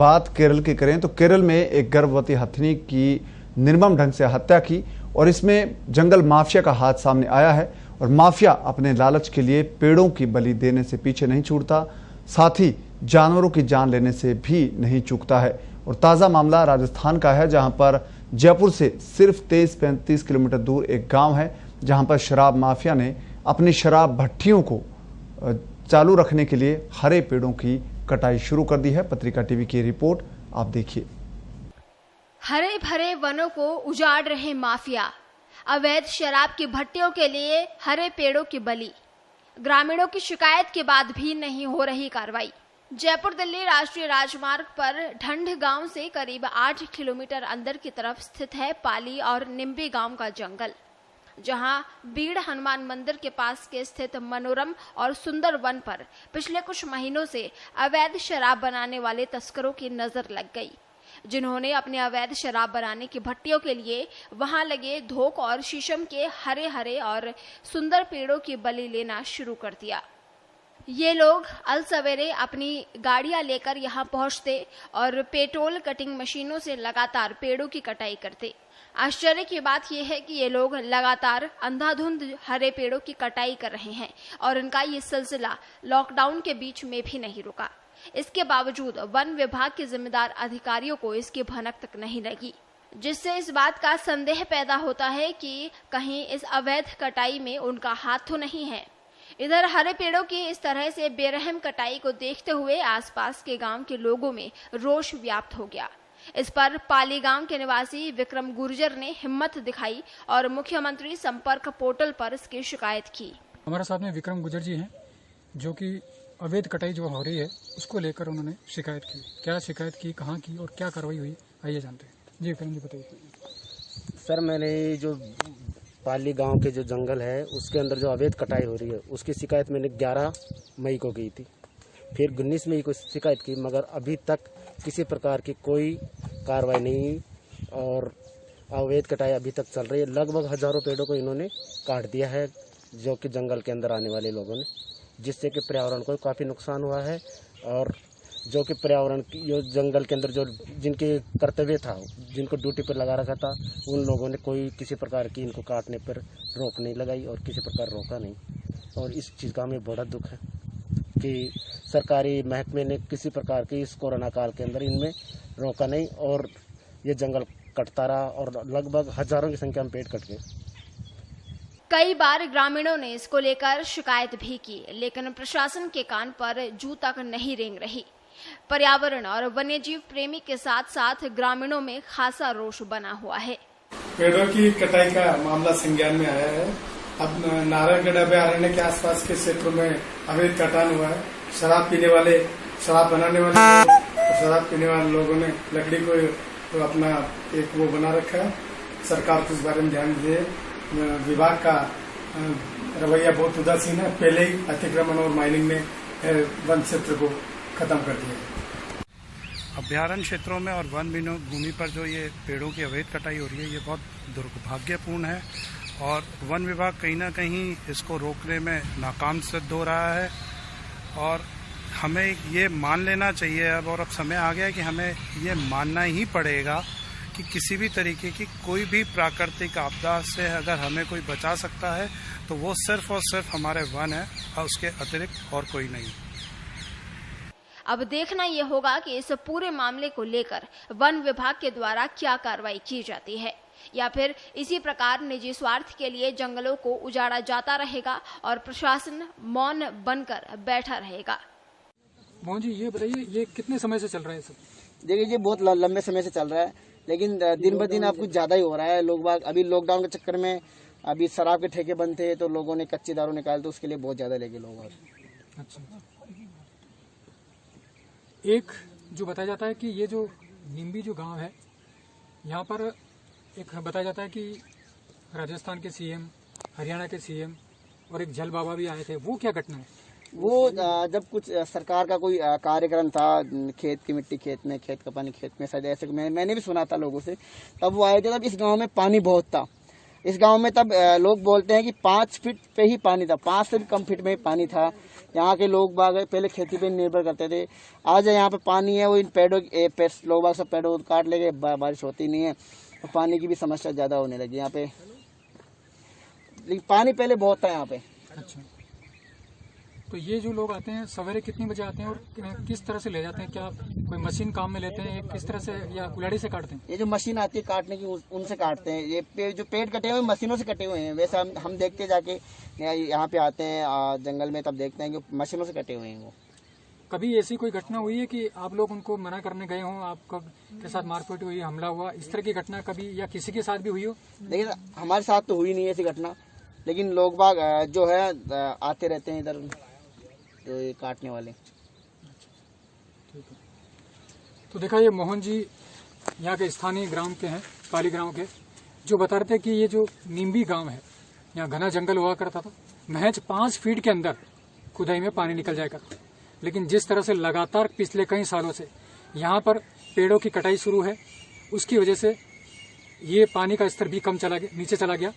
बात केरल की करें तो केरल में एक गर्भवती हथिनी की निर्मम ढंग से हत्या की और इसमें जंगल माफिया का हाथ सामने आया है। और माफिया अपने लालच के लिए पेड़ों की बलि देने से पीछे नहीं छूटता, साथ ही जानवरों की जान लेने से भी नहीं चूकता है। और ताज़ा मामला राजस्थान का है, जहां पर जयपुर से सिर्फ 30-35 किलोमीटर दूर एक गांव है, जहां पर शराब माफिया ने अपनी शराब भट्टियों को चालू रखने के लिए हरे पेड़ों की कटाई शुरू कर दी है। पत्रिका टीवी की रिपोर्ट आप देखिए। हरे भरे वनों को उजाड़ रहे माफिया, अवैध शराब की भट्टियों के लिए हरे पेड़ों की बलि। ग्रामीणों की शिकायत के बाद भी नहीं हो रही कार्रवाई। जयपुर दिल्ली राष्ट्रीय राजमार्ग पर ढंड गांव से करीब 8 किलोमीटर अंदर की तरफ स्थित है पाली और निम्बी गांव का जंगल, जहां बीड़ हनुमान मंदिर के पास के स्थित मनोरम और सुंदर वन पर पिछले कुछ महीनों से अवैध शराब बनाने वाले तस्करों की नजर लग गई, जिन्होंने अपने अवैध शराब बनाने की भट्टियों के लिए वहां लगे धोक और शीशम के हरे हरे और सुंदर पेड़ों की बलि लेना शुरू कर दिया। ये लोग अल सवेरे अपनी गाड़ियां लेकर यहां पहुंचते और पेट्रोल कटिंग मशीनों से लगातार पेड़ों की कटाई करते। आश्चर्य की बात यह है कि ये लोग लगातार अंधाधुंध हरे पेड़ों की कटाई कर रहे हैं और इनका ये सिलसिला लॉकडाउन के बीच में भी नहीं रुका। इसके बावजूद वन विभाग के जिम्मेदार अधिकारियों को इसकी भनक तक नहीं लगी, जिससे इस बात का संदेह पैदा होता है कि कहीं इस अवैध कटाई में उनका हाथ तो नहीं है। इधर हरे पेड़ों की इस तरह से बेरहम कटाई को देखते हुए आसपास के गांव के लोगों में रोष व्याप्त हो गया। इस पर पाली गांव के निवासी विक्रम गुर्जर ने हिम्मत दिखाई और मुख्यमंत्री संपर्क पोर्टल पर इसकी शिकायत की। हमारे साथ में विक्रम गुर्जर जी हैं, जो कि अवैध कटाई जो हो रही है उसको लेकर उन्होंने शिकायत की। क्या शिकायत की, कहाँ की और क्या कार्रवाई हुई, आइए जानते हैं। जी विक्रम जी बताइए। सर, मैंने जो पाली गांव के जो जंगल है उसके अंदर जो अवैध कटाई हो रही है उसकी शिकायत मैंने 11 मई को की थी, फिर 19 मई को शिकायत की, मगर अभी तक किसी प्रकार की कोई कार्रवाई नहीं और अवैध कटाई अभी तक चल रही है। लगभग हजारों पेड़ों को इन्होंने काट दिया है, जो कि जंगल के अंदर आने वाले लोगों ने, जिससे कि पर्यावरण को काफ़ी नुकसान हुआ है। और जो कि पर्यावरण की जो जंगल के अंदर जो जिनके कर्तव्य था, जिनको ड्यूटी पर लगा रखा था, उन लोगों ने कोई किसी प्रकार की इनको काटने पर रोक नहीं लगाई और किसी प्रकार रोका नहीं। और इस चीज़ का हमें बड़ा दुख है कि सरकारी महकमे ने किसी प्रकार की इस कोरोना काल के अंदर इनमें रोका नहीं और ये जंगल कटता रहा और लगभग हजारों की संख्या में पेड़ कट गए। कई बार ग्रामीणों ने इसको लेकर शिकायत भी की, लेकिन प्रशासन के कान पर जू तक नहीं रेंग रही। पर्यावरण और वन्यजीव प्रेमी के साथ साथ ग्रामीणों में खासा रोष बना हुआ है। पेड़ों की कटाई का मामला संज्ञान में आया है। अब नारायणगढ़ अभयारण्य के आसपास के क्षेत्रों में अवैध कटान हुआ है। शराब पीने वाले, शराब बनाने वाले और शराब पीने वाले लोगों ने लकड़ी को तो अपना एक वो बना रखा है। सरकार को इस बारे में ध्यान दे। विभाग का रवैया बहुत उदासीन है। पहले ही अतिक्रमण और माइनिंग ने वन क्षेत्र को खत्म कर दिया। अभ्यारण्य क्षेत्रों में और वन भूमि पर जो ये पेड़ों की अवैध कटाई हो रही है, ये बहुत दुर्भाग्यपूर्ण है और वन विभाग कहीं ना कहीं इसको रोकने में नाकाम सिद्ध हो रहा है। और हमें ये मान लेना चाहिए अब समय आ गया है कि हमें ये मानना ही पड़ेगा कि किसी भी तरीके की कोई भी प्राकृतिक आपदा से अगर हमें कोई बचा सकता है तो वो सिर्फ और सिर्फ हमारे वन है और उसके अतिरिक्त और कोई नहीं। अब देखना यह होगा कि इस पूरे मामले को लेकर वन विभाग के द्वारा क्या कार्रवाई की जाती है, या फिर इसी प्रकार निजी स्वार्थ के लिए जंगलों को उजाड़ा जाता रहेगा और प्रशासन मौन बनकर बैठा रहेगा। मोहन जी ये बताइए, ये कितने समय से चल रहा है सब? देखिए, ये बहुत लंबे समय से चल रहा है, लेकिन दिन ब दिन अब कुछ ज्यादा ही हो रहा है। लोग बाग अभी लॉकडाउन के चक्कर में अभी शराब के ठेके बंद थे तो लोगों ने कच्ची दारू निकाल, तो उसके लिए बहुत ज्यादा लेके लोग। अच्छा, एक जो बताया जाता है कि ये जो निम्बी जो गांव है, यहाँ पर एक बताया जाता है कि राजस्थान के सीएम, हरियाणा के सीएम और एक जल बाबा भी आए थे। वो क्या घटना है? वो जब कुछ सरकार का कोई कार्यक्रम था, खेत की मिट्टी खेत में, खेत का पानी खेत में, शायद ऐसे मैंने भी सुना था लोगों से, तब वो आए थे। तब इस गांव में पानी बहुत था इस गांव में तब लोग बोलते हैं कि 5 फीट पे ही पानी था, 5 से भी कम फीट में ही पानी था। यहाँ के लोग बाग पहले खेती पे निर्भर करते थे। आज यहाँ पे पानी है, वो इन पेड़ों लोग बाग सब पेड़ों को काट लेंगे, बारिश होती नहीं है और पानी की भी समस्या ज्यादा होने लगी यहाँ पे। लेकिन पानी पहले बहुत था यहाँ पे। अच्छा, तो ये जो लोग आते हैं सवेरे कितने बजे आते हैं और किस तरह से ले जाते हैं? क्या कोई मशीन काम में लेते हैं, किस तरह से, या कुल्हाड़ी से काटते हैं? ये जो मशीन आती है काटने की, उनसे काटते हैं। ये जो पेड़ कटे हुए मशीनों से कटे हुए हैं। वैसे हम देखते जाके यहाँ पे आते हैं जंगल में, तब देखते हैं कि मशीनों से कटे हुए हैं वो। कभी ऐसी कोई घटना हुई है कि आप लोग उनको मना करने गए हों, आपके के साथ मारपीट हुई, हमला हुआ, इस तरह की घटना कभी या किसी के साथ भी हुई हो? लेकिन हमारे साथ तो हुई नहीं ऐसी घटना, लेकिन लोग बाग जो है आते रहते हैं इधर, जो ये काटने वाले। तो देखा, ये मोहन जी यहाँ के स्थानीय ग्राम के हैं, पाली गांव के, जो बता रहे थे कि ये जो नीम्बी गांव है, यहाँ घना जंगल हुआ करता था, महज 5 फीट के अंदर खुदाई में पानी निकल जाया करता। लेकिन जिस तरह से लगातार पिछले कई सालों से यहाँ पर पेड़ों की कटाई शुरू है, उसकी वजह से ये पानी का स्तर भी नीचे चला गया।